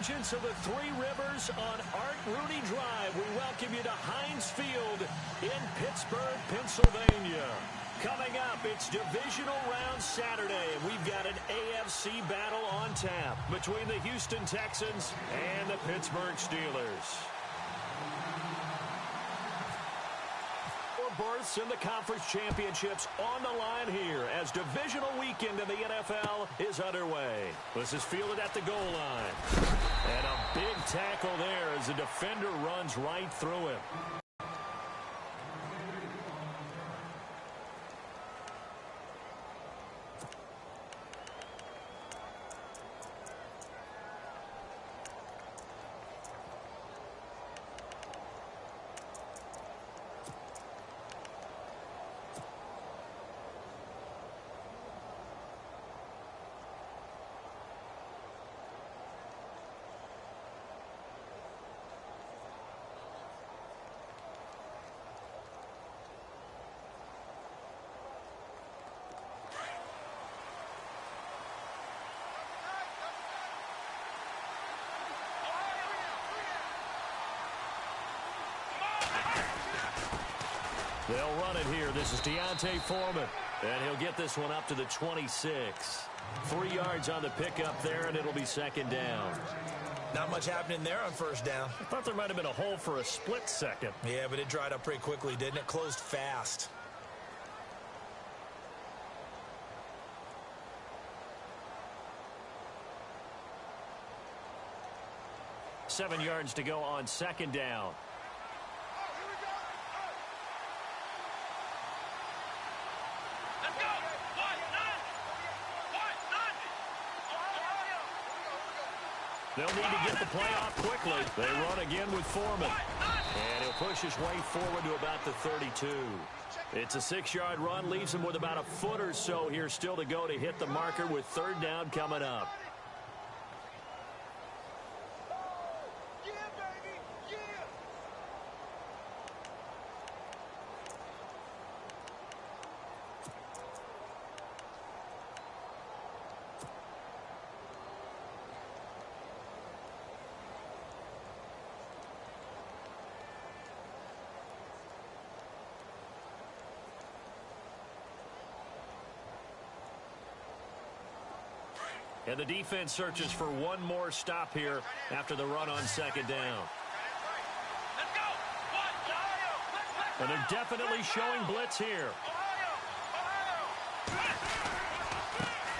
convergence of the Three Rivers on Art Rooney Drive. We welcome you to Heinz Field in Pittsburgh, Pennsylvania. Coming up, it's Divisional Round Saturday, and we've got an AFC battle on tap between the Houston Texans and the Pittsburgh Steelers. Berths in the conference championships on the line here as divisional weekend in the NFL is underway. This is fielded at the goal line. And a big tackle there as the defender runs right through him. They'll run it here. This is D'Onta Foreman. And he'll get this one up to the 26. 3 yards on the pickup there, and it'll be second down. Not much happening there on first down. I thought there might have been a hole for a split second. Yeah, but it dried up pretty quickly, didn't it? Closed fast. Seven yards to go on second down. They'll need to get the play off quickly. They run again with Foreman. And he'll push his way forward to about the 32. It's a 6-yard run. Leaves him with about a foot or so here still to go to hit the marker with third down coming up. And the defense searches for one more stop here after the run on second down. And they're definitely showing blitz here.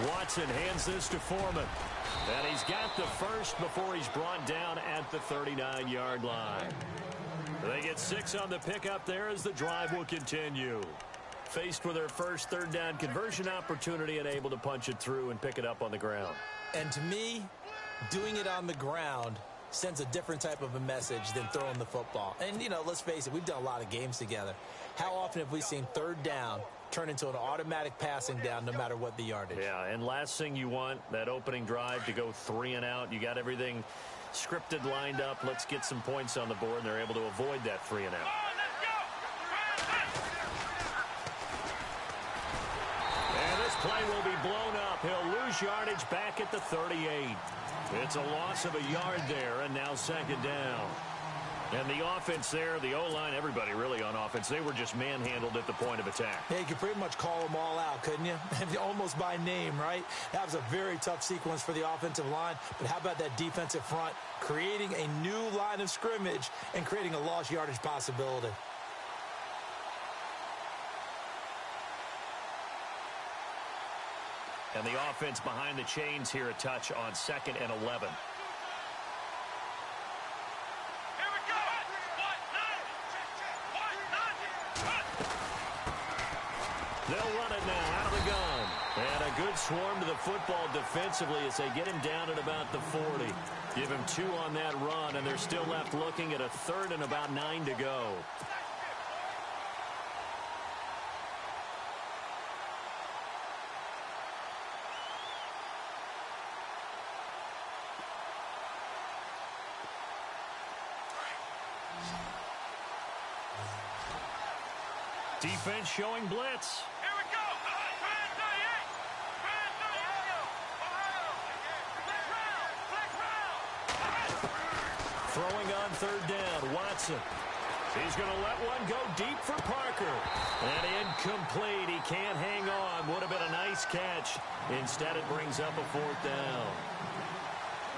Watson hands this to Foreman. And he's got the first before he's brought down at the 39-yard line. They get 6 on the pickup there as the drive will continue. Faced with their first third down conversion opportunity and able to punch it through and pick it up on the ground. And to me, doing it on the ground sends a different type of a message than throwing the football. And, you know, let's face it, we've done a lot of games together. How often have we seen third down turn into an automatic passing down no matter what the yardage? Yeah, and last thing you want, that opening drive to go 3 and out. You got everything scripted, lined up. Let's get some points on the board, and they're able to avoid that 3 and out. Play will be blown up. He'll lose yardage back at the 38. It's a loss of a yard there, and now second down. And the offense there, the O-line, everybody really on offense, they were just manhandled at the point of attack. Yeah, you could pretty much call them all out, couldn't you? Almost by name, right? That was a very tough sequence for the offensive line. But how about that defensive front creating a new line of scrimmage and creating a lost yardage possibility? And the offense behind the chains here a touch on 2nd and 11. They'll run it now out of the gun. And a good swarm to the football defensively as they get him down at about the 40. Give him 2 on that run, and they're still left looking at a 3rd and about 9 to go. Defense showing blitz. Here we go. Flag round. Throwing on third down, Watson. He's going to let one go deep for Parker. And incomplete. He can't hang on. Would have been a nice catch. Instead, it brings up a fourth down.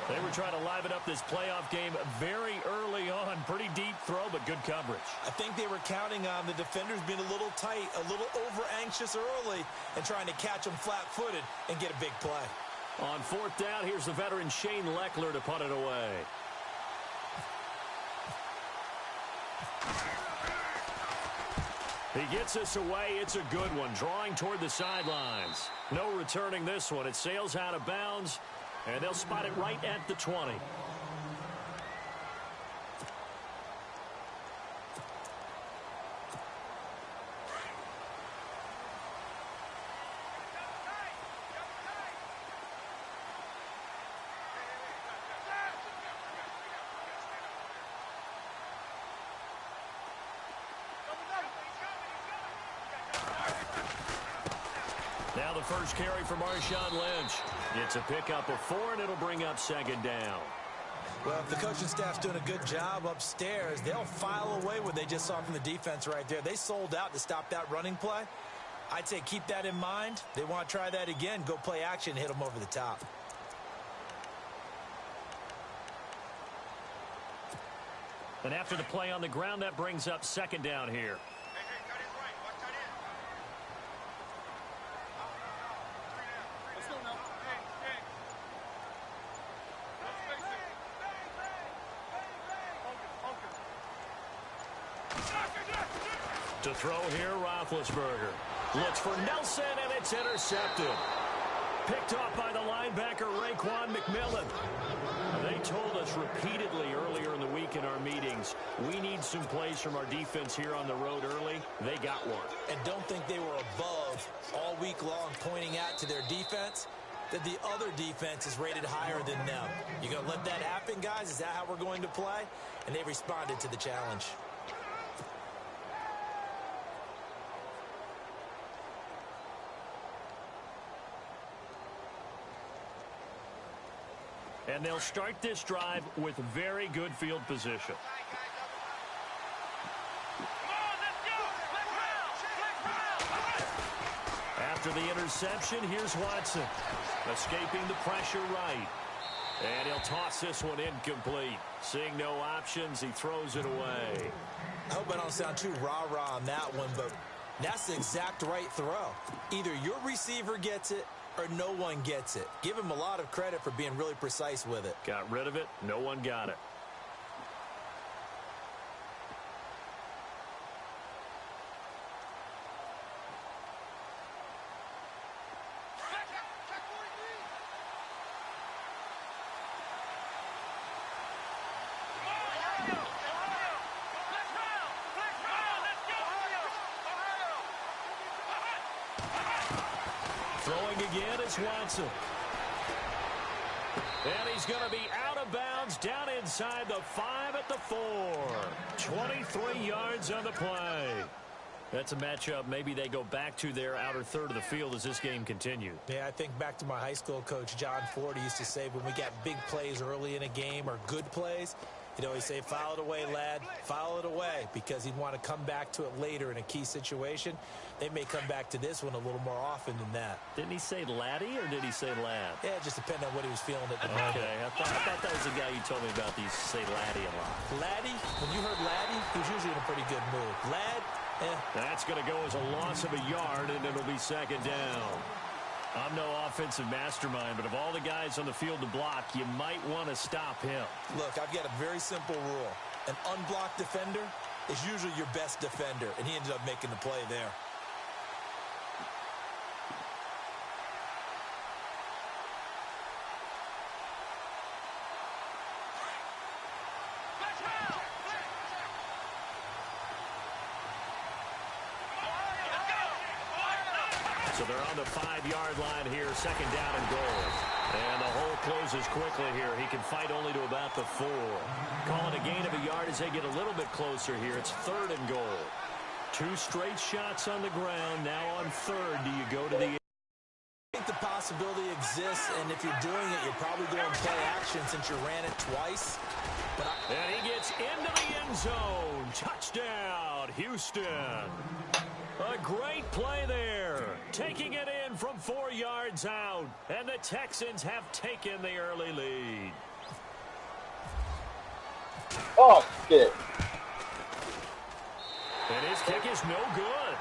They were trying to liven up this playoff game very early on. Pretty deep throw, but good coverage. I think they were counting on the defenders being a little tight, a little over-anxious early, and trying to catch them flat-footed and get a big play. On fourth down, here's the veteran Shane Lechler to punt it away. He gets us away. It's a good one. Drawing toward the sidelines. No returning this one. It sails out of bounds, and they'll spot it right at the 20. Now the first carry for Marshawn Lynch. It's a pickup of 4, and it'll bring up second down. Well, if the coaching staff's doing a good job upstairs, they'll file away what they just saw from the defense right there. They sold out to stop that running play. I'd say keep that in mind. They want to try that again. Go play action, hit them over the top. And after the play on the ground, that brings up second down here. To throw here, Roethlisberger. Looks for Nelson, and it's intercepted. Picked off by the linebacker, Raekwon McMillan. They told us repeatedly earlier in the week in our meetings, we need some plays from our defense here on the road early. They got one. And don't think they were above all week long pointing out to their defense that the other defense is rated higher than them. You going to let that happen, guys? Is that how we're going to play? And they responded to the challenge. And they'll start this drive with very good field position. After the interception, here's Watson. Escaping the pressure right. And he'll toss this one incomplete. Seeing no options, he throws it away. I hope I don't sound too rah-rah on that one, but that's the exact right throw. Either your receiver gets it or no one gets it. Give him a lot of credit for being really precise with it. Got rid of it. No one got it. Throwing again is Watson. And he's going to be out of bounds down inside the 5 at the 4. 23 yards on the play. That's a matchup maybe they go back to their outer third of the field as this game continues. Yeah, I think back to my high school coach, John Ford. He used to say when we got big plays early in a game or good plays, you know, he'd say, file it away, lad, file it away, because he'd want to come back to it later in a key situation. They may come back to this one a little more often than that. Didn't he say laddie or did he say lad? Yeah, it just depended on what he was feeling at the moment. Okay, I thought that was the guy you told me about. These say laddie a lot. Laddie, when you heard laddie, he was usually in a pretty good mood. Lad, That's going to go as a loss of a yard, and it'll be second down. I'm no offensive mastermind, but of all the guys on the field to block, you might want to stop him. Look, I've got a very simple rule. An unblocked defender is usually your best defender, and he ended up making the play there. So they're on the 5-yard line here, second down and goal. And the hole closes quickly here. He can fight only to about the 4. Calling a gain of a yard as they get a little bit closer here. It's third and goal. 2 straight shots on the ground. Now on third, do you go to the think the possibility exists, and if you're doing it, you're probably doing play action since you ran it twice. And he gets into the end zone. Touchdown, Houston. A great play there. Taking it in from 4 yards out. And the Texans have taken the early lead. Oh, shit. And his kick is no good.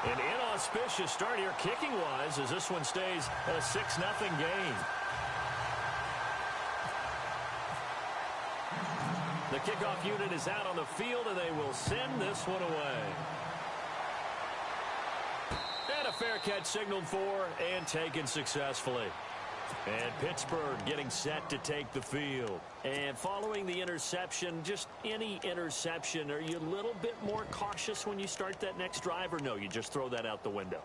An inauspicious start here kicking-wise as this one stays a 6-0 game. The kickoff unit is out on the field, and they will send this one away. And a fair catch signaled for and taken successfully. And Pittsburgh getting set to take the field. And following the interception, just any interception, are you a little bit more cautious when you start that next drive, or no, you just throw that out the window?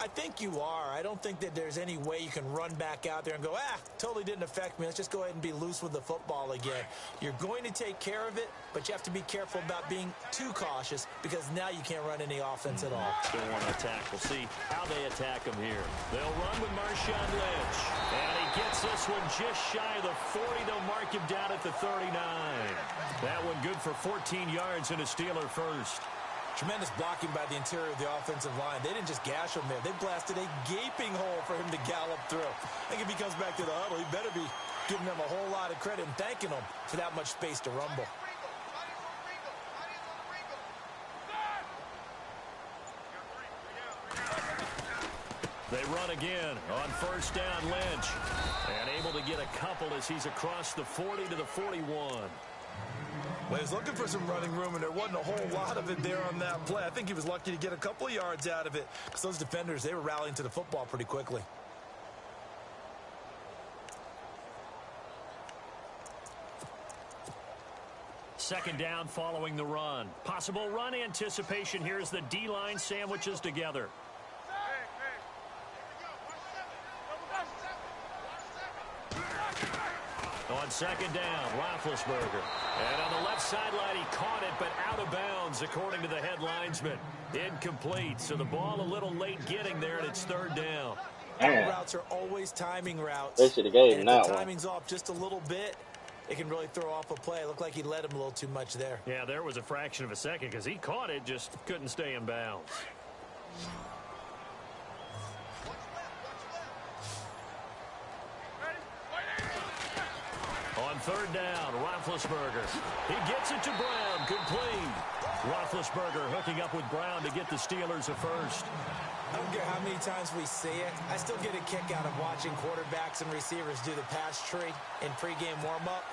I think you are. I don't think that there's any way you can run back out there and go, totally didn't affect me. Let's just go ahead and be loose with the football again. You're going to take care of it, but you have to be careful about being too cautious because now you can't run any offense at all. Still want to attack. We'll see how they attack him here. They'll run with Marshawn Lynch. And he gets this one just shy of the 40. They'll mark him down at the 39. That one good for 14 yards and a Steeler first. Tremendous blocking by the interior of the offensive line. They didn't just gash him there. They blasted a gaping hole for him to gallop through. I think if he comes back to the huddle, he better be giving them a whole lot of credit and thanking them for that much space to rumble. They run again on first down, Lynch. And able to get a couple as he's across the 40 to the 41. Well, he was looking for some running room, and there wasn't a whole lot of it there on that play. I think he was lucky to get a couple of yards out of it because those defenders, they were rallying to the football pretty quickly. Second down following the run. Possible run anticipation here as the D-line sandwiches together. On second down, Roethlisberger. And on the left sideline, he caught it, but out of bounds, according to the head linesman. Incomplete, so the ball a little late getting there, and it's third down. Routes are always timing routes. They should have gave him and that if the one. timing's off just a little bit, it can really throw off a play. It looked like he led him a little too much there. Yeah, there was a fraction of a second because he caught it, just couldn't stay in bounds. On third down, Roethlisberger. He gets it to Brown, complete. Roethlisberger hooking up with Brown to get the Steelers a first. I don't care how many times we see it. I still get a kick out of watching quarterbacks and receivers do the pass tree in pregame warm-up.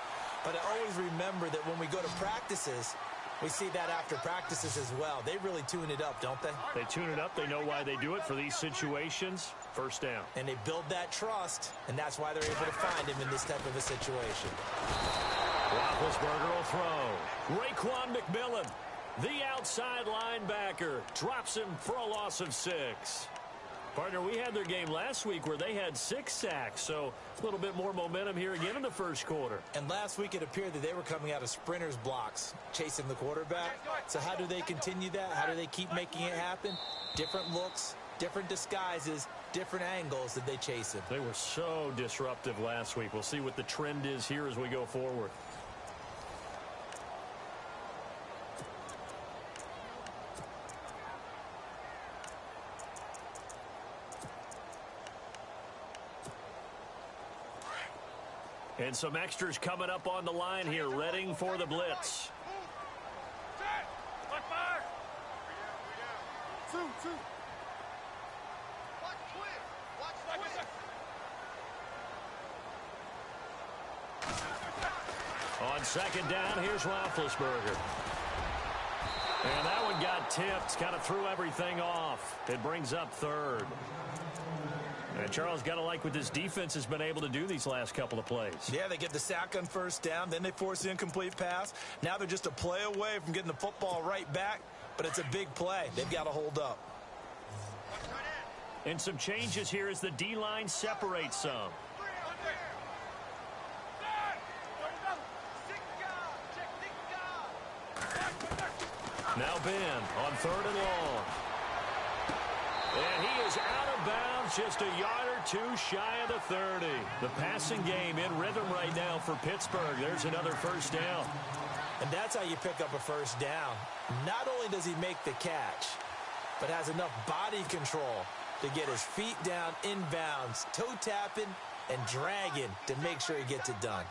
But I always remember that when we go to practices, we see that after practices as well. They really tune it up, don't they? They tune it up. They know why they do it for these situations. First down. And they build that trust, and that's why they're able to find him in this type of a situation. Roethlisberger will throw. Raekwon McMillan, the outside linebacker, drops him for a loss of 6. Partner, we had their game last week where they had 6 sacks, so a little bit more momentum here again in the first quarter. And last week it appeared that they were coming out of sprinters blocks, chasing the quarterback. So how do they continue that? How do they keep making it happen? Different looks, different disguises, different angles that they chase him. They were so disruptive last week. We'll see what the trend is here as we go forward. And some extras coming up on the line here, readying for the blitz. On second down, here's Roethlisberger. And that one got tipped, kind of threw everything off. It brings up third. And Charles, got to like what this defense has been able to do these last couple of plays. Yeah, they get the sack on first down, then they force the incomplete pass. Now they're just a play away from getting the football right back, but it's a big play. They've got to hold up. And some changes here as the D-line separates some. Now Ben on third and long. And he is out of bounds, just a yard or two shy of the 30. The passing game in rhythm right now for Pittsburgh. There's another first down. And that's how you pick up a first down. Not only does he make the catch, but has enough body control to get his feet down inbounds, toe tapping and dragging to make sure he gets it done.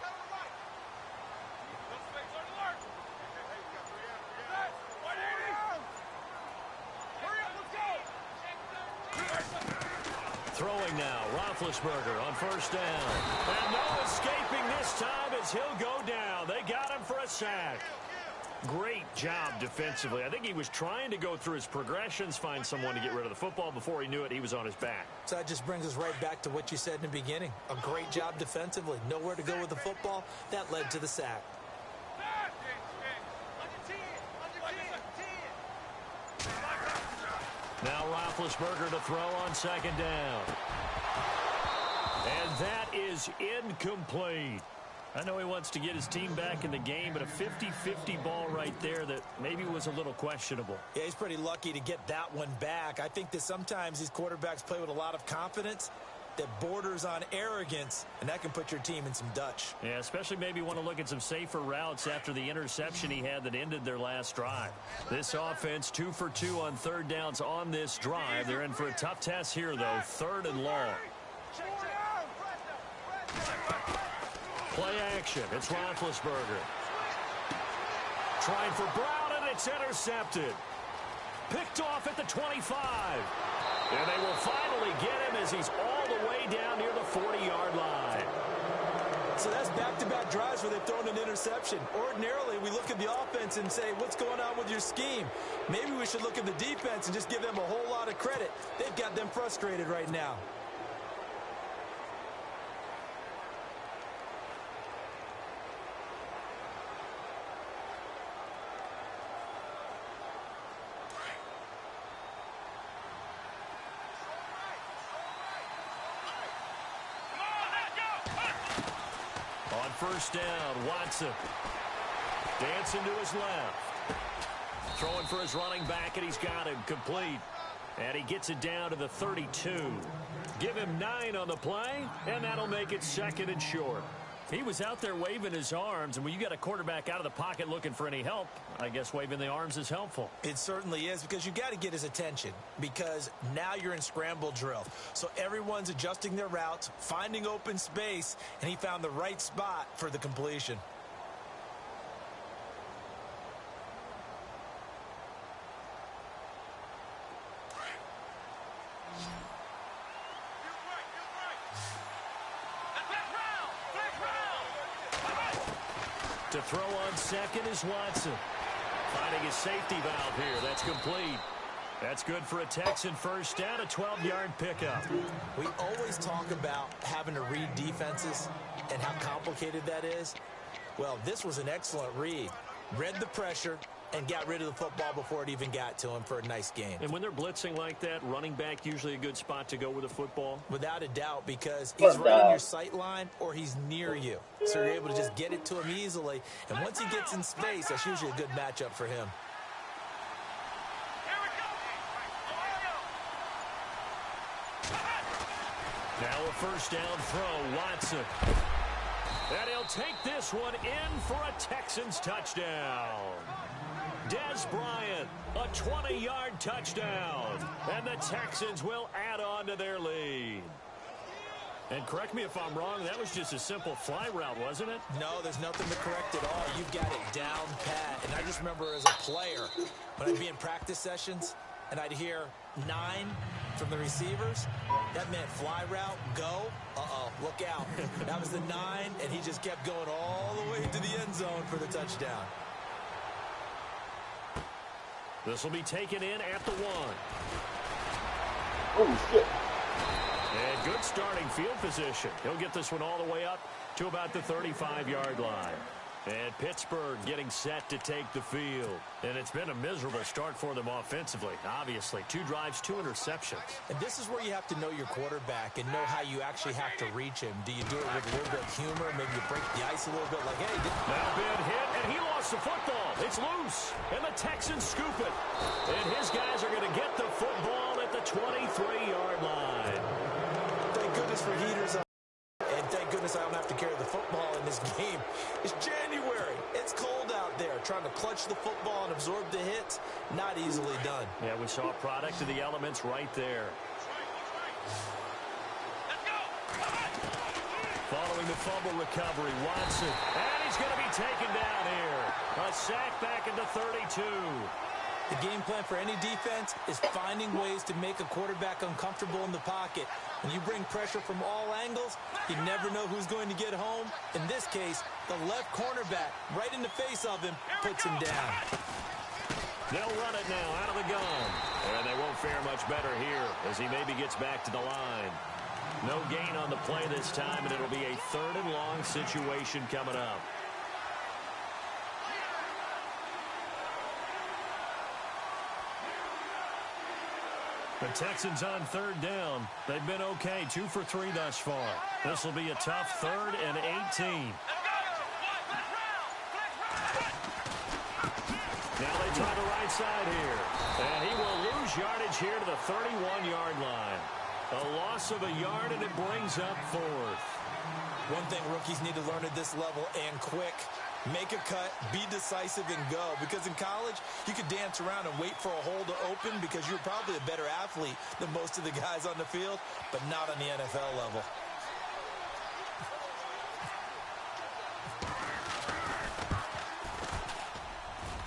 Throwing now, Roethlisberger on first down. And no escaping this time as he'll go down. They got him for a sack. Great job defensively. I think he was trying to go through his progressions, find someone to get rid of the football. Before he knew it, he was on his back. So that just brings us right back to what you said in the beginning. A great job defensively. Nowhere to go with the football. That led to the sack. Now Roethlisberger to throw on second down. And that is incomplete. I know he wants to get his team back in the game, but a 50-50 ball right there that maybe was a little questionable. Yeah, he's pretty lucky to get that one back. I think that sometimes these quarterbacks play with a lot of confidence that borders on arrogance, and that can put your team in some Dutch. Yeah, especially maybe want to look at some safer routes after the interception he had that ended their last drive. This offense 2 for 2 on third downs on this drive. They're in for a tough test here, though. Third and long. Play action. It's Roethlisberger. Trying for Brown, and it's intercepted. Picked off at the 25. And they will finally get him as he's all the way down near the 40-yard line. So that's back-to-back drives where they've thrown an interception. Ordinarily, we look at the offense and say, what's going on with your scheme? Maybe we should look at the defense and just give them a whole lot of credit. They've got them frustrated right now. First down, Watson. Dancing to his left. Throwing for his running back, and he's got him complete. And he gets it down to the 32. Give him 9 on the play, and that'll make it second and short. He was out there waving his arms, and when you got a quarterback out of the pocket looking for any help, I guess waving the arms is helpful. It certainly is, because you got to get his attention, because now you're in scramble drill. So everyone's adjusting their routes, finding open space, and he found the right spot for the completion. To throw on second is Watson. Finding his safety valve here. That's complete. That's good for a Texan first down, a 12-yard pickup. We always talk about having to read defenses and how complicated that is. Well, this was an excellent read. Read the pressure and got rid of the football before it even got to him for a nice game. And when they're blitzing like that, running back usually a good spot to go with the football? Without a doubt, because he's right in your sight line or he's near you. So you're able to just get it to him easily. And once he gets in space, that's usually a good matchup for him. Now a first down throw, Watson. And he'll take this one in for a Texans touchdown. Dez Bryant, a 20-yard touchdown. And the Texans will add on to their lead. And correct me if I'm wrong, that was just a simple fly route, wasn't it? No, there's nothing to correct at all. You've got it down pat. And I just remember as a player, when I'd be in practice sessions, and I'd hear 9 from the receivers, that meant fly route, go, look out. That was the 9, and he just kept going all the way to the end zone for the touchdown. This will be taken in at the 1. Oh, shit. And good starting field position. He'll get this one all the way up to about the 35-yard line. And Pittsburgh getting set to take the field. And it's been a miserable start for them offensively, obviously. 2 drives, 2 interceptions. And this is where you have to know your quarterback and know how you actually have to reach him. Do you do it with a little bit of humor? Maybe you break the ice a little bit like, hey. Now been hit, and he lost the football. It's loose, and the Texans scoop it. And his guys are going to get the football at the 23-yard line. Thank goodness for heaters on. And thank goodness I don't have to carry the football in this game. It's January. It's cold out there. Trying to clutch the football and absorb the hits, not easily done. Yeah, we saw a product of the elements right there. Following the fumble recovery, Watson. And he's going to be taken down here. A sack back into 32. The game plan for any defense is finding ways to make a quarterback uncomfortable in the pocket. When you bring pressure from all angles, you never know who's going to get home. In this case, the left cornerback, right in the face of him, puts him down. They'll run it now out of the gun. And they won't fare much better here as he maybe gets back to the line. No gain on the play this time, and it'll be a 3rd and long situation coming up. The Texans on 3rd down. They've been okay, 2 for 3 thus far. This will be a tough 3rd and 18. Now they try the right side here. And he will lose yardage here to the 31-yard line. A loss of a yard, and it brings up 4th. One thing rookies need to learn at this level, and quick, make a cut, be decisive, and go. Because in college, you could dance around and wait for a hole to open because you're probably a better athlete than most of the guys on the field, but not on the NFL level.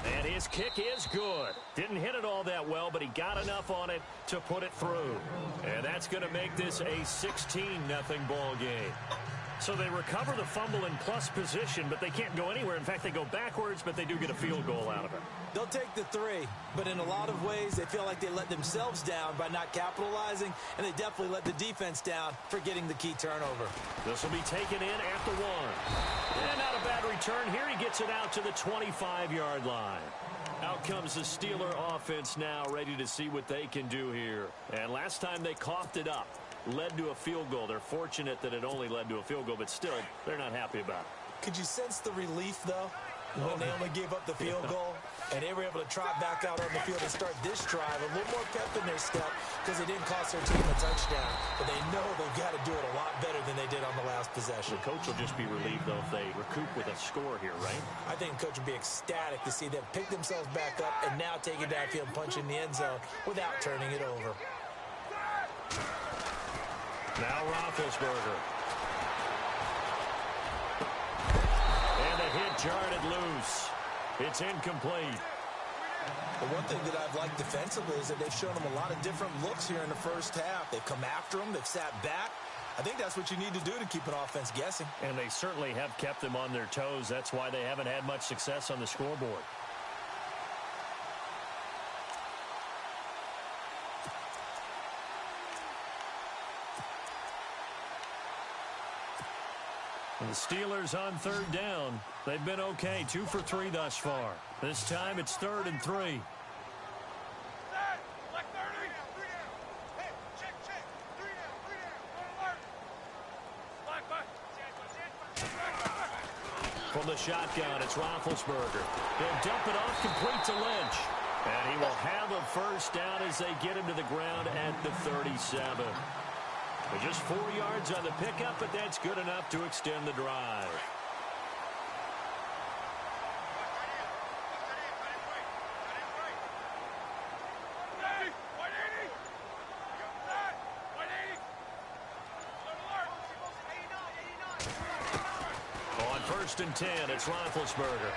And his kick is good. Didn't hit it all that well, but he got enough on it to put it through. And that's going to make this a 16-0 ball game. So they recover the fumble in plus position, but they can't go anywhere. In fact, they go backwards, but they do get a field goal out of it. They'll take the 3, but in a lot of ways, they feel like they let themselves down by not capitalizing, and they definitely let the defense down for getting the key turnover. This will be taken in at the 1. And not a bad return here. He gets it out to the 25-yard line. Out comes the Steeler offense now, ready to see what they can do here. And last time they coughed it up. Led to a field goal. They're fortunate that it only led to a field goal, but still, they're not happy about it. Could you sense the relief, though, when they only gave up the field goal and they were able to trot back out on the field and start this drive? A little more pep in their step because it didn't cost their team a touchdown. But they know they've got to do it a lot better than they did on the last possession. The coach will just be relieved, though, if they recoup with a score here, right? I think the coach would be ecstatic to see them pick themselves back up and now take it downfield and punch in the end zone without turning it over. Now Roethlisberger. And the hit jarred loose. It's incomplete. The one thing that I've liked defensively is that they've shown them a lot of different looks here in the first half. They've come after them. They've sat back. I think that's what you need to do to keep an offense guessing. And they certainly have kept them on their toes. That's why they haven't had much success on the scoreboard. The Steelers on 3rd down. They've been okay, 2 for 3 thus far. This time it's 3rd and 3. From the shotgun, it's Roethlisberger. They'll dump it off complete to Lynch. And he will have a first down as they get him to the ground at the 37. Just 4 yards on the pickup, but that's good enough to extend the drive. On 1st and 10, it's Roethlisberger.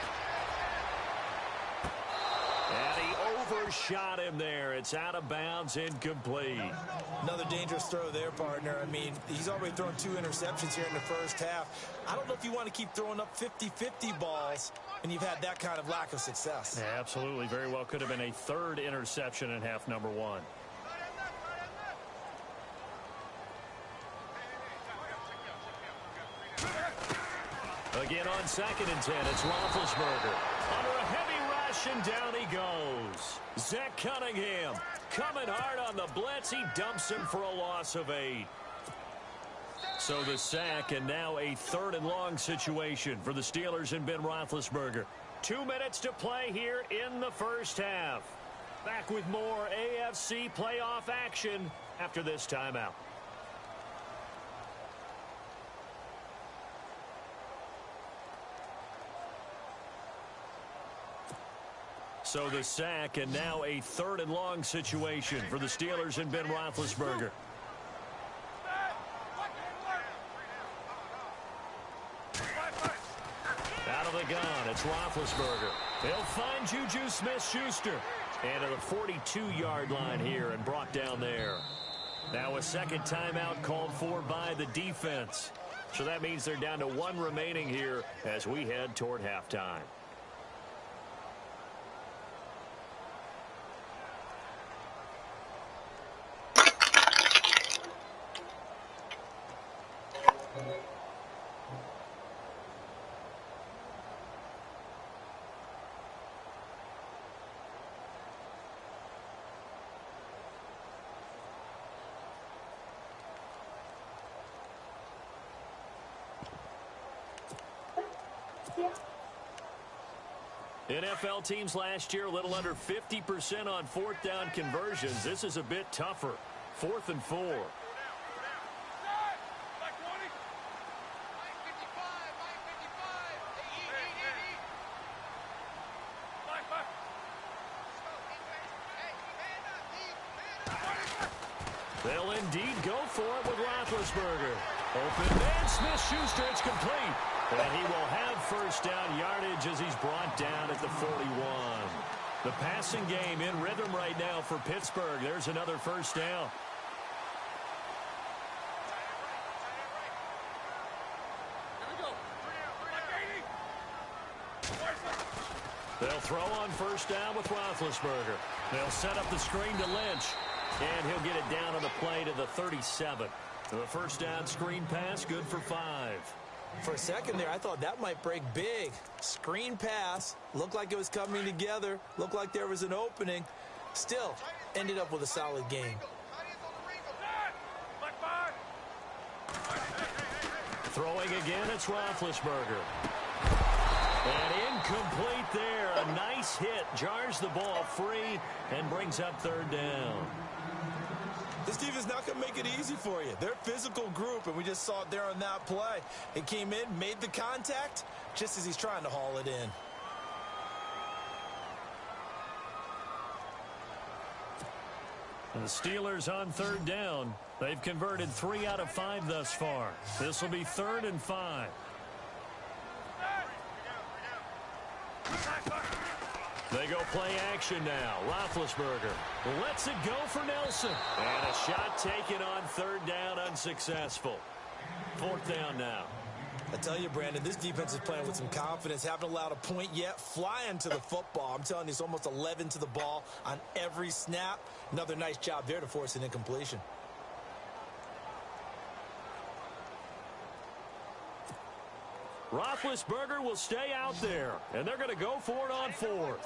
And he overshot him there. It's out of bounds, incomplete. Another dangerous throw there, partner. I mean, he's already thrown 2 interceptions here in the first half. I don't know if you want to keep throwing up 50-50 balls and you've had that kind of lack of success. Yeah, absolutely. Very well could have been a 3rd interception in half number 1. Again on 2nd and 10, it's Roethlisberger. Under a heavy rush, and down he goes. Zach Cunningham coming hard on the blitz. He dumps him for a loss of 8. So the sack, and now a 3rd and long situation for the Steelers and Ben Roethlisberger. 2 minutes to play here in the first half. Back with more AFC playoff action after this timeout. So the sack, and now a 3rd and long situation for the Steelers and Ben Roethlisberger. Out of the gun, it's Roethlisberger. They'll find Juju Smith-Schuster. And at the 42-yard line here and brought down there. Now a second timeout called for by the defense. So that means they're down to 1 remaining here as we head toward halftime. NFL teams last year a little under 50% on 4th down conversions. This is a bit tougher. 4th and 4. They'll indeed go for it with Roethlisberger. Open man, Smith-Schuster, it's complete. And he will have first down yardage as he's brought down at the 41. The passing game in rhythm right now for Pittsburgh. There's another first down. They'll throw on first down with Roethlisberger. They'll set up the screen to Lynch. And he'll get it down on the play to the 37. The first down screen pass, good for 5. For a second there, I thought that might break big. Screen pass, looked like it was coming together, looked like there was an opening. Still, ended up with a solid game. Throwing again, it's Roethlisberger. And incomplete there. A nice hit, jars the ball free, and brings up 3rd down. This team is not going to make it easy for you. They're a physical group, and we just saw it there on that play. He came in, made the contact, just as he's trying to haul it in. And the Steelers on 3rd down. They've converted 3 out of 5 thus far. This will be 3rd and 5. They go play action now. Roethlisberger lets it go for Nelson. And a shot taken on 3rd down, unsuccessful. 4th down now. I tell you, Brandon, this defense is playing with some confidence. Haven't allowed a point yet. Flying to the football. I'm telling you, it's almost 11 to the ball on every snap. Another nice job there to force an incompletion. Roethlisberger will stay out there, and they're going to go for it on 4th.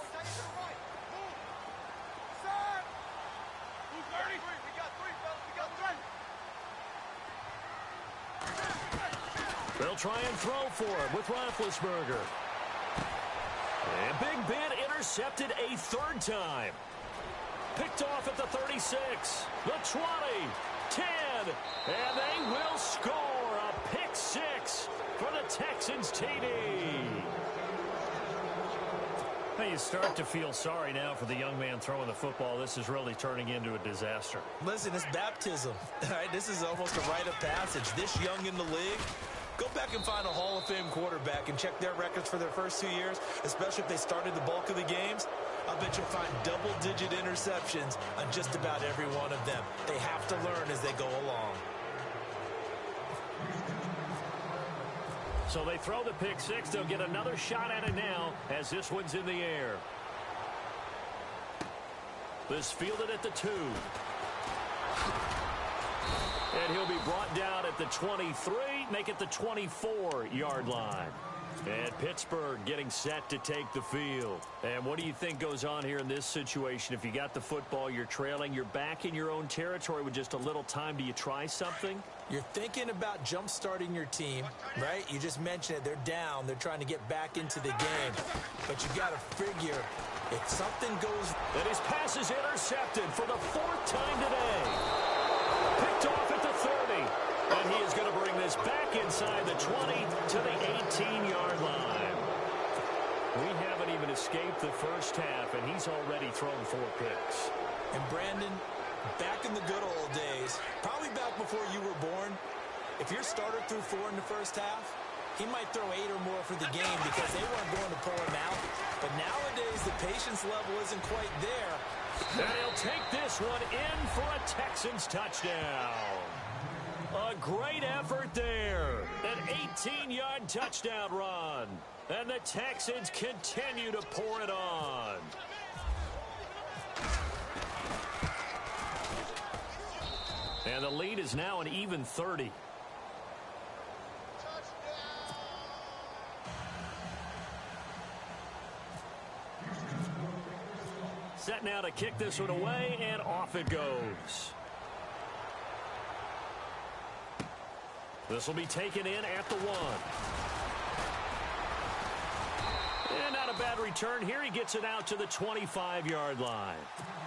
They'll try and throw for it with Roethlisberger. And Big Ben intercepted a 3rd time. Picked off at the 36, the 20, 10, and they will score a pick 6 for the Texans TD. Now you start to feel sorry now for the young man throwing the football. This is really turning into a disaster. Listen, it's baptism. All right, this is almost a rite of passage. This young in the league, go back and find a Hall of Fame quarterback and check their records for their first 2 years, especially if they started the bulk of the games. I bet you'll find double-digit interceptions on just about every one of them. They have to learn as they go along. So they throw the pick 6. They'll get another shot at it now as this one's in the air. This fielded at the 2. And he'll be brought down at the 23, make it the 24-yard line. And Pittsburgh getting set to take the field. And what do you think goes on here in this situation? If you got the football, you're trailing, you're back in your own territory with just a little time. Do you try something? You're thinking about jump-starting your team, right? You just mentioned it. They're down. They're trying to get back into the game. But you got to figure if something goes... And his pass is intercepted for the 4th time today. Picked off at the 30. And he is going to bring this back inside the 20 to the 18-yard line. We haven't even escaped the first half, and he's already thrown 4 picks. And Brandon, back in the good old days, probably back before you were born, if your starter threw 4 in the first half, he might throw 8 or more for the game because they weren't going to pull him out. But nowadays, the patience level isn't quite there. And he'll take this one in for a Texans touchdown. A great effort there. An 18-yard touchdown run. And the Texans continue to pour it on. And the lead is now an even 30. Set now to kick this one away, and off it goes. This will be taken in at the 1. And not a bad return here. He gets it out to the 25-yard line.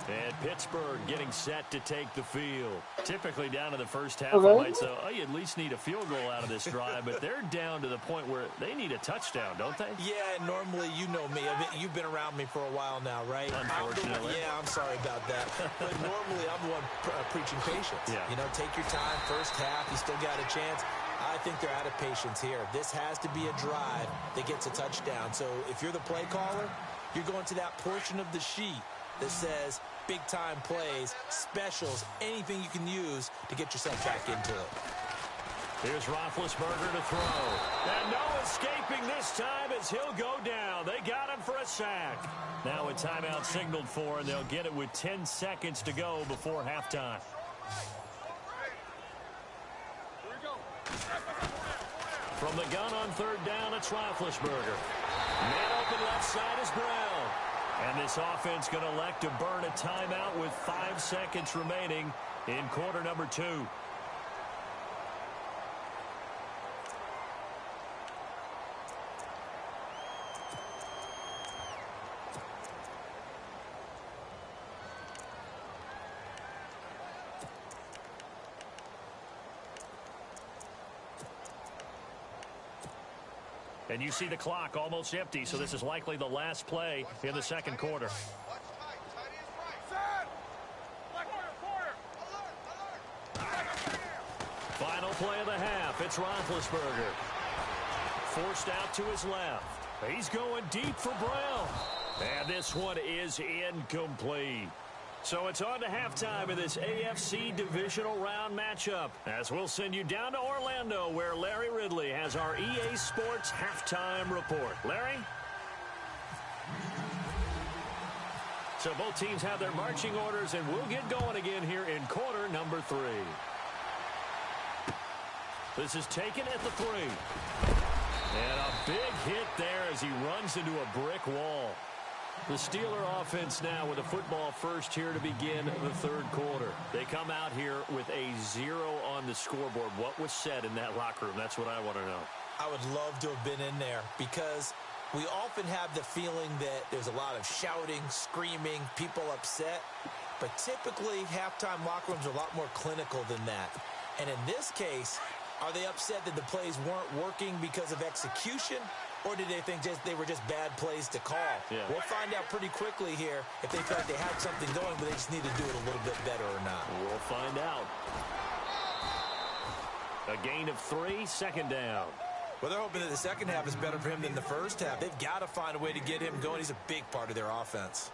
And Pittsburgh getting set to take the field. Typically down to the first half, I might say, oh, you at least need a field goal out of this drive. But they're down to the point where they need a touchdown, don't they? Yeah, normally, you know me. I mean, you've been around me for a while now, right? Unfortunately. Yeah, I'm sorry about that. But normally, I'm the one preaching patience. Yeah. You know, take your time. First half, you still got a chance. I think they're out of patience here. This has to be a drive that gets a touchdown. So if you're the play caller, you're going to that portion of the sheet that says big-time plays, specials, anything you can use to get yourself back into it. Here's Roethlisberger to throw. And no escaping this time as he'll go down. They got him for a sack. Now a timeout signaled for, and they'll get it with 10 seconds to go before halftime. From the gun on 3rd down, it's Roethlisberger. Man open left side is Brown. And this offense going to elect to burn a timeout with 5 seconds remaining in quarter number 2. And you see the clock almost empty, so this is likely the last play in the second quarter. Final play of the half. It's Roethlisberger. Forced out to his left. He's going deep for Brown. And this one is incomplete. So it's on to halftime in this AFC divisional round matchup, as we'll send you down to Orlando, where Larry Ridley has our EA Sports halftime report. Larry? So both teams have their marching orders, and we'll get going again here in quarter number 3. This is taken at the 3. And a big hit there as he runs into a brick wall. The Steeler offense now with a football first here to begin the third quarter. They come out here with a 0 on the scoreboard. What was said in that locker room? That's what I want to know. I would love to have been in there because we often have the feeling that there's a lot of shouting, screaming, people upset. But typically, halftime locker rooms are a lot more clinical than that. And in this case, are they upset that the plays weren't working because of execution? Or did they think they were just bad plays to call? Yeah. We'll find out pretty quickly here if they felt they had something going, but they just need to do it a little bit better or not. We'll find out. A gain of 3, second down. Well, they're hoping that the second half is better for him than the first half. They've got to find a way to get him going. He's a big part of their offense.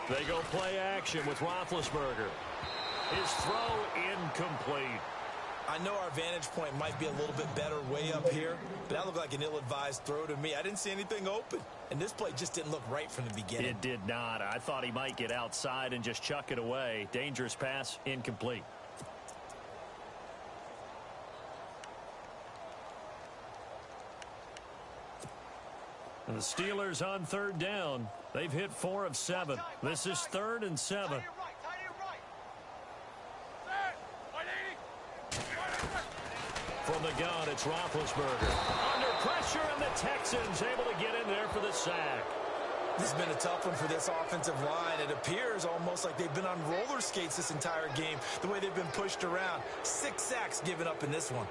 They go play action with Roethlisberger. His throw incomplete. I know our vantage point might be a little bit better way up here, but that looked like an ill-advised throw to me. I didn't see anything open. and this play just didn't look right from the beginning. It did not. I thought he might get outside and just chuck it away. Dangerous pass, incomplete. And the Steelers on third down. They've hit 4 of 7. This is 3rd and 7. From the gun, it's Roethlisberger. Under pressure, and the Texans able to get in there for the sack. This has been a tough one for this offensive line. It appears almost like they've been on roller skates this entire game, the way they've been pushed around. 6 sacks given up in this one.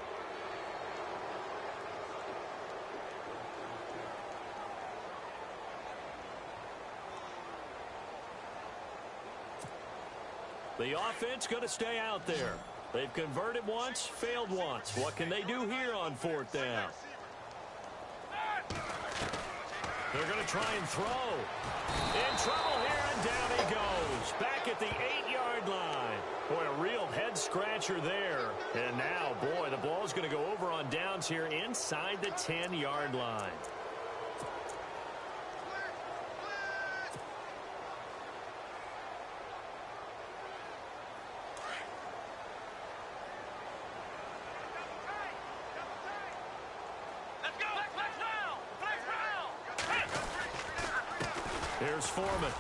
The offense going to stay out there. They've converted once, failed once. What can they do here on 4th down? They're going to try and throw. In trouble here, and down he goes. Back at the 8-yard line. Boy, a real head-scratcher there. And now, boy, the ball's going to go over on downs here inside the 10-yard line. Here's Foreman,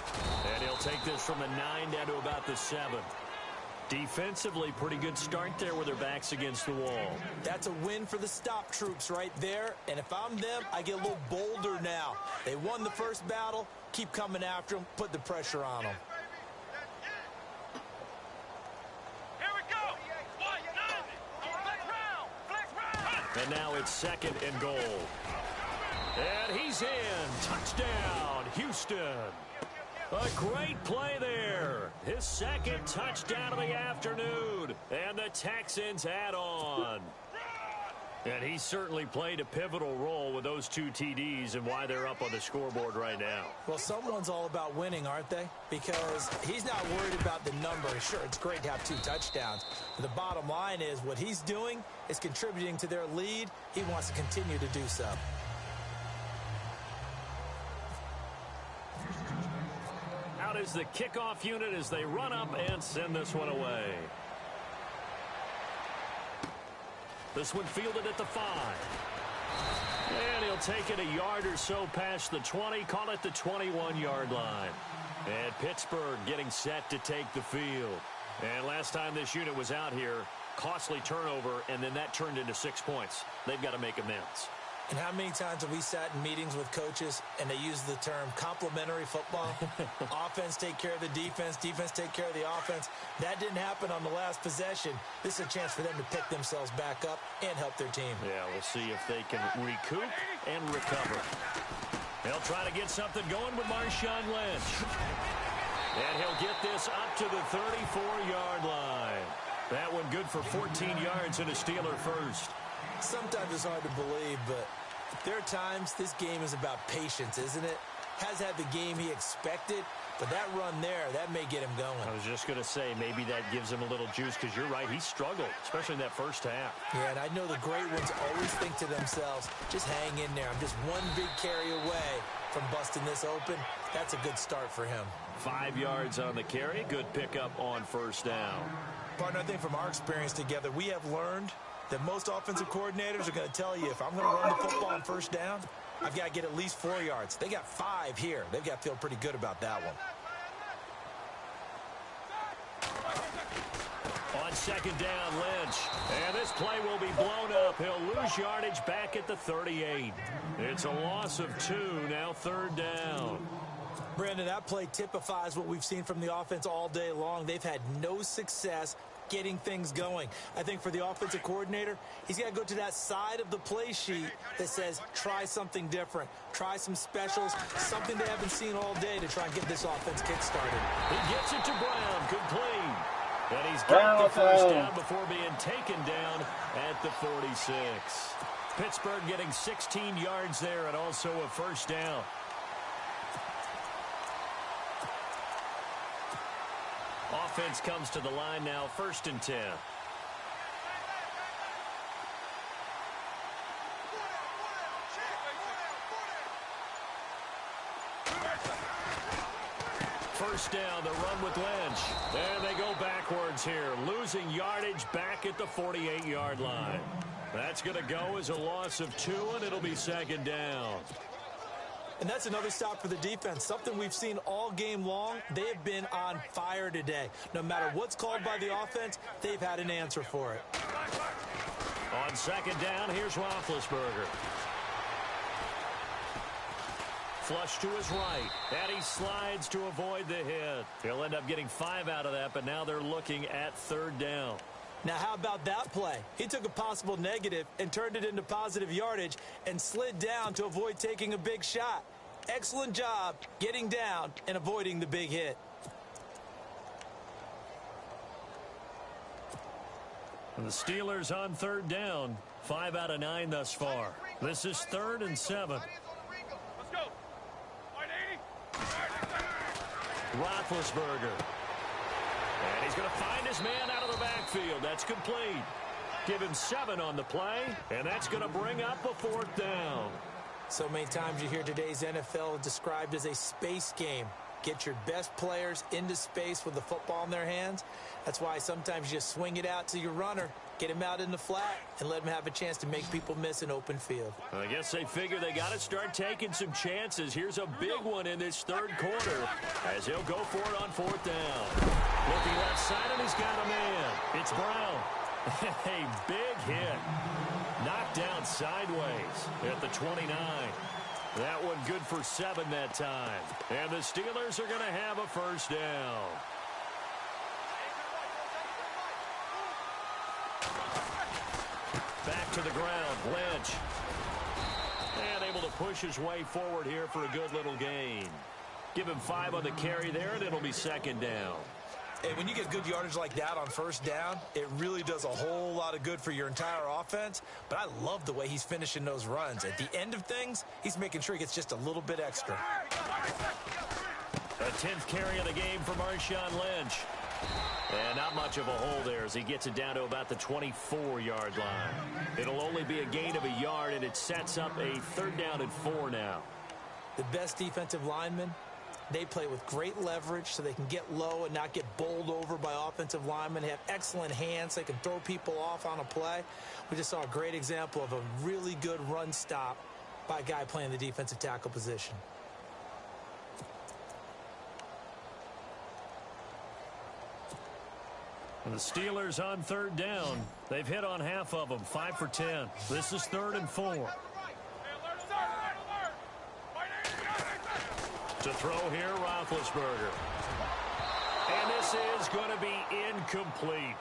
and he'll take this from the 9 down to about the 7. Defensively, pretty good start there with their backs against the wall. That's a win for the stop troops right there, and if I'm them, I get a little bolder now. They won the first battle, keep coming after them, put the pressure on them. And now it's 2nd and goal. And he's in. Touchdown, Houston. A great play there. His 2nd touchdown of the afternoon. And the Texans add on. And he certainly played a pivotal role with those 2 TDs and why they're up on the scoreboard right now. Well, someone's all about winning, aren't they? Because he's not worried about the number. Sure, it's great to have 2 touchdowns. But the bottom line is what he's doing is contributing to their lead. He wants to continue to do so. Out is the kickoff unit as they run up and send this one away. This one fielded at the 5. And he'll take it a yard or so past the 20, call it the 21-yard line. And Pittsburgh getting set to take the field. And last time this unit was out here, costly turnover, and then that turned into 6 points. They've got to make amends. And how many times have we sat in meetings with coaches and they use the term complementary football? Offense take care of the defense, defense take care of the offense. That didn't happen on the last possession. This is a chance for them to pick themselves back up and help their team. Yeah, we'll see if they can recoup and recover. They'll try to get something going with Marshawn Lynch. And he'll get this up to the 34-yard line. That one good for 14 yards and a Steeler first. Sometimes it's hard to believe, but there are times this game is about patience, isn't it? Has had the game he expected, but that run there, that may get him going. I was just going to say, maybe that gives him a little juice, because you're right, he struggled, especially in that first half. Yeah, and I know the great ones always think to themselves, just hang in there. I'm just one big carry away from busting this open. That's a good start for him. 5 yards on the carry, good pickup on first down. Partner, I think from our experience together, we have learned that most offensive coordinators are going to tell you, if I'm going to run the football on first down, I've got to get at least 4 yards. They got 5 here. They've got to feel pretty good about that one. On 2nd down, Lynch. And this play will be blown up. He'll lose yardage back at the 38. It's a loss of 2, now 3rd down. Brandon, that play typifies what we've seen from the offense all day long. They've had no success getting things going. I think for the offensive coordinator, he's got to go to that side of the play sheet that says, try something different. Try some specials, something they haven't seen all day to try and get this offense kick-started. He gets it to Brown, complete. And he's got the first down before being taken down at the 46. Pittsburgh getting 16 yards there and also a first down. Offense comes to the line now, 1st and 10. first down. The run with Lynch. And they go backwards here, losing yardage back at the 48-yard line. That's going to go as a loss of 2, and it'll be second down. And that's another stop for the defense. Something we've seen all game long. They have been on fire today. No matter what's called by the offense, they've had an answer for it. On second down, here's Roethlisberger. Flush to his right, and he slides to avoid the hit. He'll end up getting 5 out of that, but now they're looking at third down. Now, how about that play? He took a possible negative and turned it into positive yardage and slid down to avoid taking a big shot. Excellent job getting down and avoiding the big hit. And the Steelers on third down. 5 out of 9 thus far. This is 3rd and 7. Roethlisberger. And he's going to find his man out of the backfield. That's complete. Give him 7 on the play, and that's going to bring up a 4th down. So many times you hear today's NFL described as a space game. Get your best players into space with the football in their hands. That's why sometimes you just swing it out to your runner, get him out in the flat, and let him have a chance to make people miss an open field. I guess they figure they got to start taking some chances. Here's a big one in this third quarter as he'll go for it on 4th down. Looking left side, and he's got a man. It's Brown. A big hit. Knocked down sideways at the 29. That one good for 7 that time. And the Steelers are going to have a first down. Back to the ground, Lynch. And able to push his way forward here for a good little gain. Give him 5 on the carry there, and it'll be second down. And when you get good yardage like that on first down, it really does a whole lot of good for your entire offense. But I love the way he's finishing those runs. At the end of things, he's making sure he gets just a little bit extra. A 10th carry of the game for Marshawn Lynch. And not much of a hole there as he gets it down to about the 24-yard line. It'll only be a gain of a yard, and it sets up a 3rd down and 4 now. The best defensive linemen, they play with great leverage so they can get low and not get bowled over by offensive linemen. They have excellent hands. They can throw people off on a play. We just saw a great example of a really good run stop by a guy playing the defensive tackle position. And the Steelers on 3rd down. They've hit on half of them, 5 for 10. This is 3rd and 4. To throw here, Roethlisberger. And this is going to be incomplete.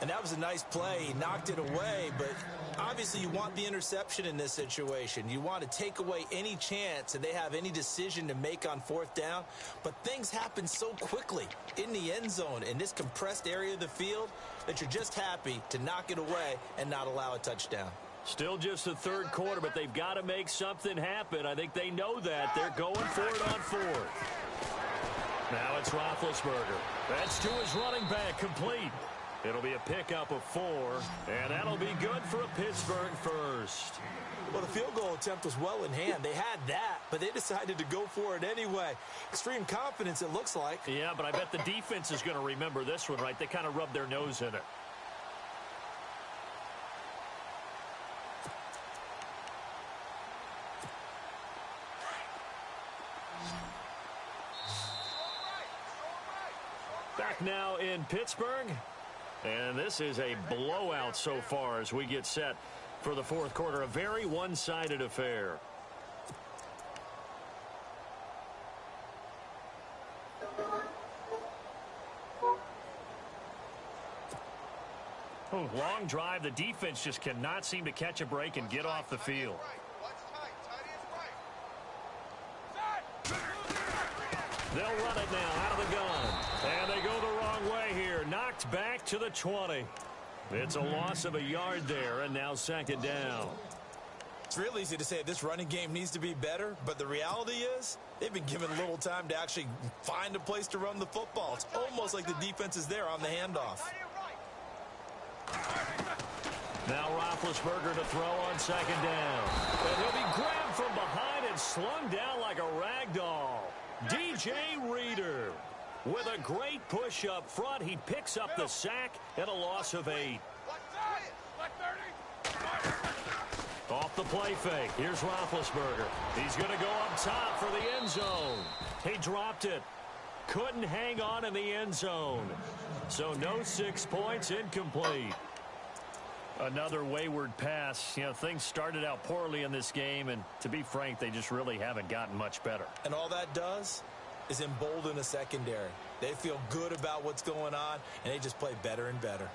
And that was a nice play. He knocked it away, but obviously you want the interception in this situation. You want to take away any chance that they have any decision to make on 4th down. But things happen so quickly in the end zone in this compressed area of the field that you're just happy to knock it away and not allow a touchdown. Still just the 3rd quarter, but they've got to make something happen. I think they know that. They're going for it on 4th. Now it's Roethlisberger. That's to his running back, complete. It'll be a pickup of 4, and that'll be good for a Pittsburgh first. Well, the field goal attempt was well in hand. They had that, but they decided to go for it anyway. Extreme confidence, it looks like. Yeah, but I bet the defense is going to remember this one, right? They kind of rubbed their nose in it. Back now in Pittsburgh. And this is a blowout so far as we get set for the 4th quarter. A very one-sided affair. Oh, long drive. The defense just cannot seem to catch a break and get off the field. They'll run it now out of the gun. And they go the wrong way here. Knocked back to the 20. It's a loss of a yard there, and now second down. It's real easy to say this running game needs to be better, but the reality is they've been given little time to actually find a place to run the football. It's almost like the defense is there on the handoff. Now Roethlisberger to throw on second down. And he'll be grabbed from behind and slung down like a rag doll. DJ Reader. With a great push up front, he picks up the sack and a loss of 8. Off the play fake, here's Roethlisberger. He's going to go up top for the end zone. He dropped it. Couldn't hang on in the end zone. So no 6 points, incomplete. Another wayward pass. You know, things started out poorly in this game, and to be frank, they just really haven't gotten much better. And all that does is embolden the secondary. They feel good about what's going on, and they just play better and better.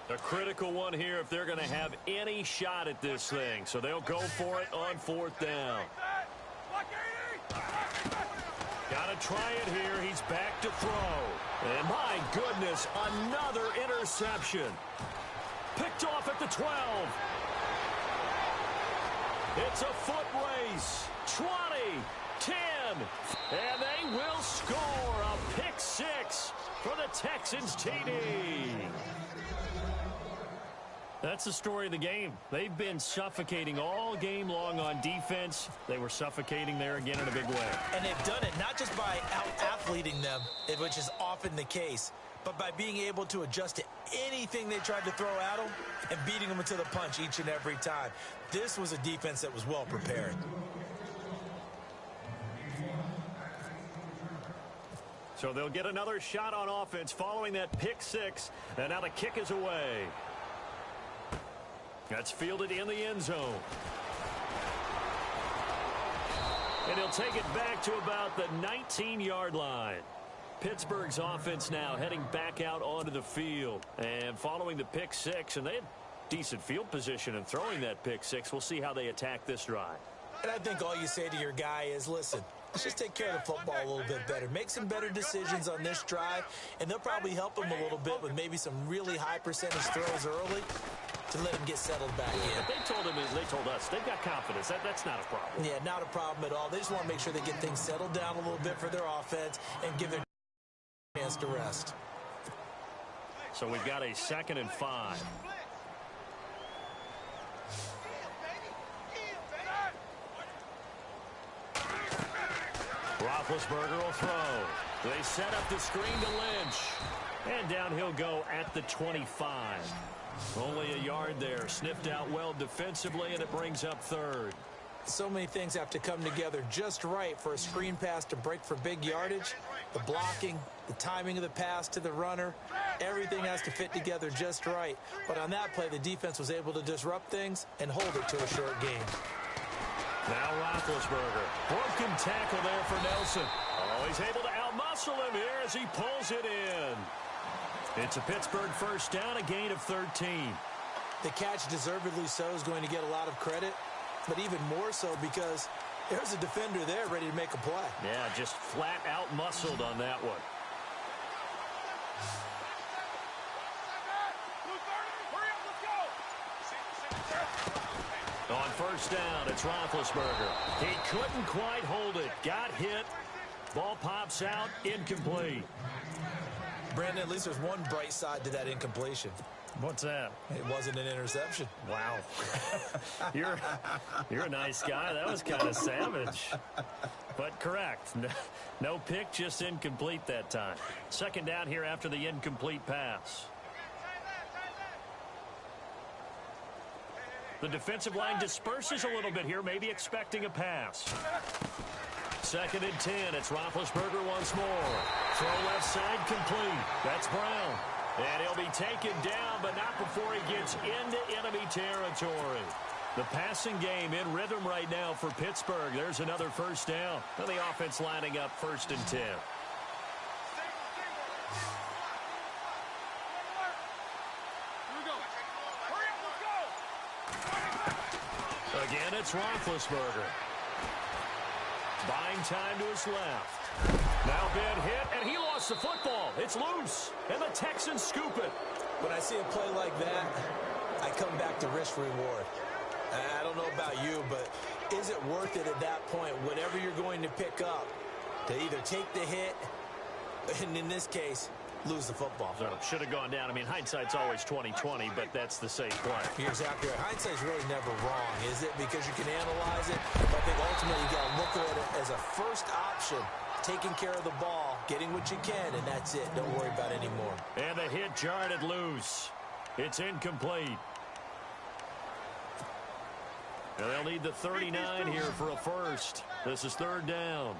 A critical one here if they're going to have any shot at this thing. So they'll go for it on 4th down. Got to try it here. He's back to throw. And my goodness, another interception. Picked off at the 12. It's a foot race. 20, 10, and they will score a pick 6 for the Texans TD. That's the story of the game. They've been suffocating all game long on defense. They were suffocating there again in a big way. And they've done it not just by out-athleting them, which is often the case, but by being able to adjust to anything they tried to throw at them and beating them to the punch each and every time. This was a defense that was well prepared. So they'll get another shot on offense following that pick 6, and now the kick is away. That's fielded in the end zone. And he'll take it back to about the 19-yard line. Pittsburgh's offense now heading back out onto the field. And following the pick 6, and they had decent field position in throwing that pick 6. We'll see how they attack this drive. And I think all you say to your guy is, listen, let's just take care of the football a little bit better. Make some better decisions on this drive, and they'll probably help him a little bit with maybe some really high percentage throws early to let him get settled back in. They told us they've got confidence. That's not a problem. Yeah, not a problem at all. They just want to make sure they get things settled down a little bit for their offense and give their chance to rest. So we've got a 2nd and 5. Roethlisberger will throw. They set up the screen to Lynch. And down he'll go at the 25. Only a yard there. Sniffed out well defensively, and it brings up 3rd. So many things have to come together just right for a screen pass to break for big yardage. The blocking, the timing of the pass to the runner, everything has to fit together just right. But on that play, the defense was able to disrupt things and hold it to a short game. Now Roethlisberger. Broken tackle there for Nelson. Oh, he's able to outmuscle him here as he pulls it in. It's a Pittsburgh 1st down, a gain of 13. The catch, deservedly so, is going to get a lot of credit, but even more so because there's a defender there ready to make a play. Yeah, just flat out muscled on that one. On 1st down, it's Roethlisberger. He couldn't quite hold it. Got hit. Ball pops out, incomplete. Brandon, at least there's one bright side to that incompletion. What's that? It wasn't an interception. Wow. You're a nice guy. That was kind of savage. But correct. No pick, just incomplete that time. 2nd down here after the incomplete pass. The defensive line disperses a little bit here, maybe expecting a pass. 2nd and 10. It's Roethlisberger once more. Throw left side complete. That's Brown. And he'll be taken down, but not before he gets into enemy territory. The passing game in rhythm right now for Pittsburgh. There's another 1st down. And the offense lining up 1st and 10. Again, it's Roethlisberger. Buying time to his left. Now Ben hit, and he lost the football. It's loose, and the Texans scoop it. When I see a play like that, I come back to risk reward. I don't know about you, but is it worth it at that point, whatever you're going to pick up, to either take the hit, and in this case, lose the football. So should have gone down. I mean, hindsight's always 20/20, but that's the safe play. You're exactly right. Hindsight's really never wrong, is it? Because you can analyze it. But I think ultimately you got to look at it as a first option, taking care of the ball, getting what you can, and that's it. Don't worry about it anymore. And the hit jarred it loose. It's incomplete. Now they'll need the 39 here for a first. This is third down.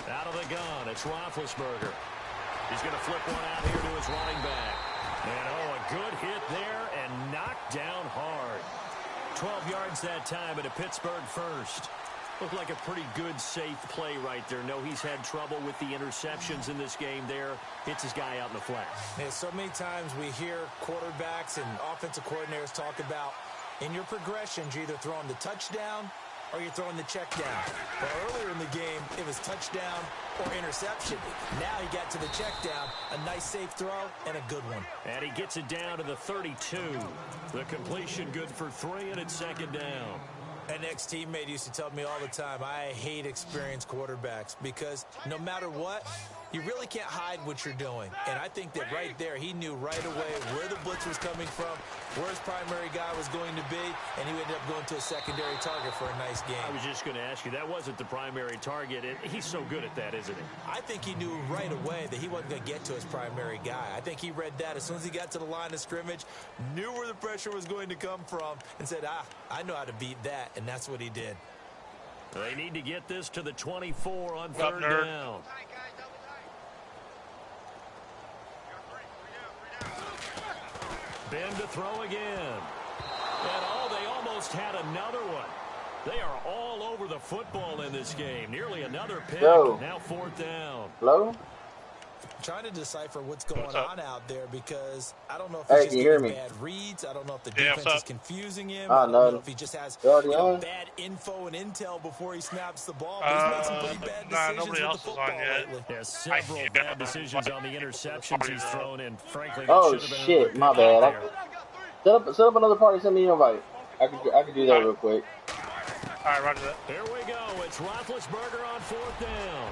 Out of the gun, it's Roethlisberger. He's going to flip one out here to his running back. And, a good hit there and knocked down hard. 12 yards that time at a Pittsburgh first. Looked like a pretty good, safe play right there. No, he's had trouble with the interceptions in this game there. Hits his guy out in the flat. Yeah, so many times we hear quarterbacks and offensive coordinators talk about in your progressions, you're either throwing the touchdown or you're throwing the check down. But earlier in the game, it was touchdown or interception. Now he got to the check down, a nice safe throw, and a good one. And he gets it down to the 32. The completion good for 3, and it's second down. An ex-teammate used to tell me all the time, I hate experienced quarterbacks because no matter what, you really can't hide what you're doing. And I think that right there, he knew right away where the blitz was coming from, where his primary guy was going to be, and he ended up going to a secondary target for a nice game. I was just going to ask you, that wasn't the primary target. He's so good at that, isn't he? I think he knew right away that he wasn't going to get to his primary guy. I think he read that as soon as he got to the line of scrimmage, knew where the pressure was going to come from, and said, I know how to beat that, and that's what he did. They need to get this to the 24 on third down. Ben to throw again. And they almost had another one. They are all over the football in this game. Nearly another pick. Yo. Now fourth down. Hello? I'm trying to decipher what's going on out there because I don't know if Hey, he's can just you hear getting me? bad reads. I don't know if the defense is confusing him. Oh, I don't no. know if he just has You already on? bad info and intel before he snaps the ball. But he's made some pretty bad decisions nobody with else the is on football yet. lately. Yeah, several bad decisions on the interceptions he's thrown in. Frankly, Oh, that should have been shit, my bad. Set up another party, send me an invite. I could do that real quick. All right, roger that. Here we go. It's Roethlisberger on fourth down.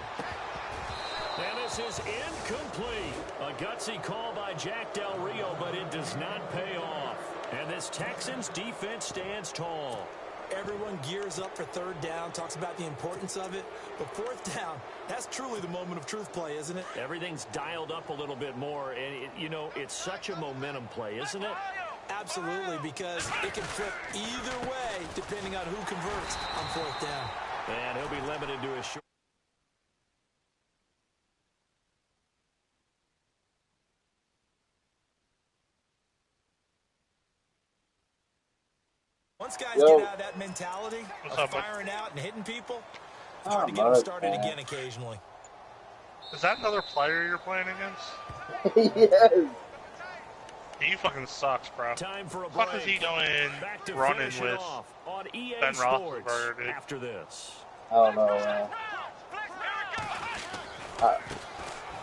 And this is incomplete. A gutsy call by Jack Del Rio, but it does not pay off. And this Texans defense stands tall. Everyone gears up for third down, talks about the importance of it. But fourth down, that's truly the moment of truth play, isn't it? Everything's dialed up a little bit more. And, it's such a momentum play, isn't it? Absolutely, because it can flip either way depending on who converts on fourth down. And he'll be limited to a short. Once guys get out of that mentality What's of up, bud? firing out and hitting people, it's hard to get them started again occasionally. Is that another player you're playing against? Yes. Yeah, you fucking sucks, bro. Time for a What the fuck break. is he doing Back to running finish it with off on EA Ben Sports Roethlisberger, dude? after this. I don't know, man.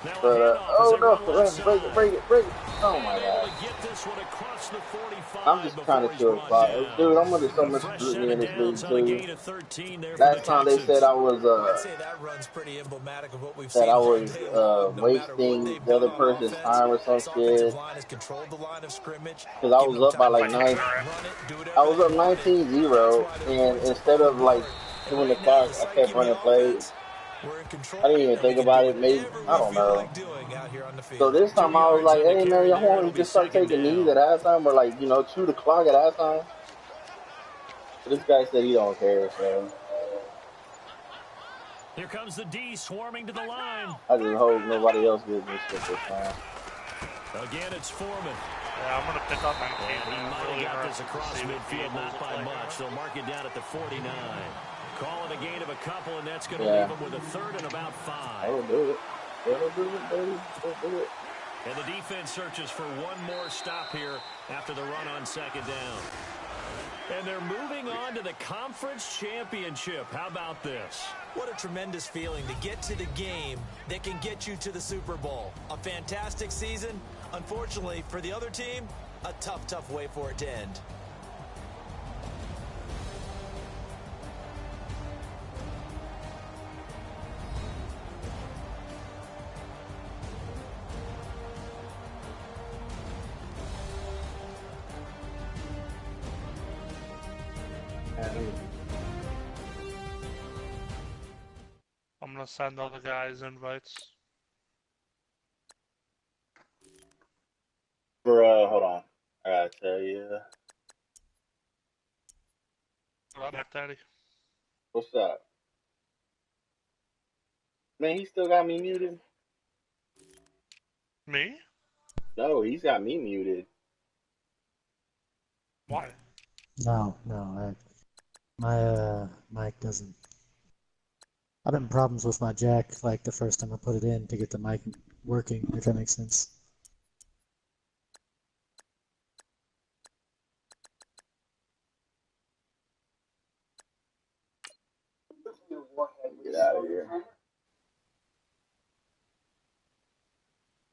Now a But, handoff as oh they no, run left break it, side. break it. Oh my And able god. to get this one across the 45 I'm just trying to before chill he's a brought spot. down. Dude, I'm under so much Fresh scrutiny set in of this downs league on a too. gain of 13 there for Last the time they Texans. said I was I'd say that run's pretty emblematic of what we've seen. I all was day long. No matter what wasting they've the other done on person's offense, time or some this offensive shit. line has controlled the line of scrimmage. Because I given was them up by time like to 9. run it, do whatever I was they up wanted. 19-0, That's why their and points are instead of pouring like forward. doing the And right now, clock, the I psyche kept of running the plays. offense, we're in control. I didn't even and we think can about do it. Maybe whatever I we don't feel know. like doing out here on the field. So this time I was 2 like, yards on hey the man, carry y'all there. want It'll to be just start second taking knees down. at halftime, or like chew the clock at halftime. This guy said he don't care, so Here comes the D swarming to the line. I just hope nobody else gets this shit this time. Again, it's Foreman. Yeah, I'm gonna pick up 19. And he I'm might really have got this interested to across see what midfield, Eagles not look by like. much. They'll mark it down at the 49. Call it a gain of a couple, and that's going to Yeah. leave them with a third and about 5. That'll do it. That'll do it, baby. That'll do it. And the defense searches for one more stop here after the run on second down. And they're moving on to the conference championship. How about this? What a tremendous feeling to get to the game that can get you to the Super Bowl. A fantastic season. Unfortunately, for the other team, a tough, tough way for it to end. I'm gonna send all the guys invites. For hold on, I gotta tell you. What up, Daddy? What's up? Man, he still got me muted. Me? No, he's got me muted. Why? No, my mic doesn't. I've been problems with my jack like the first time I put it in to get the mic working, if that makes sense.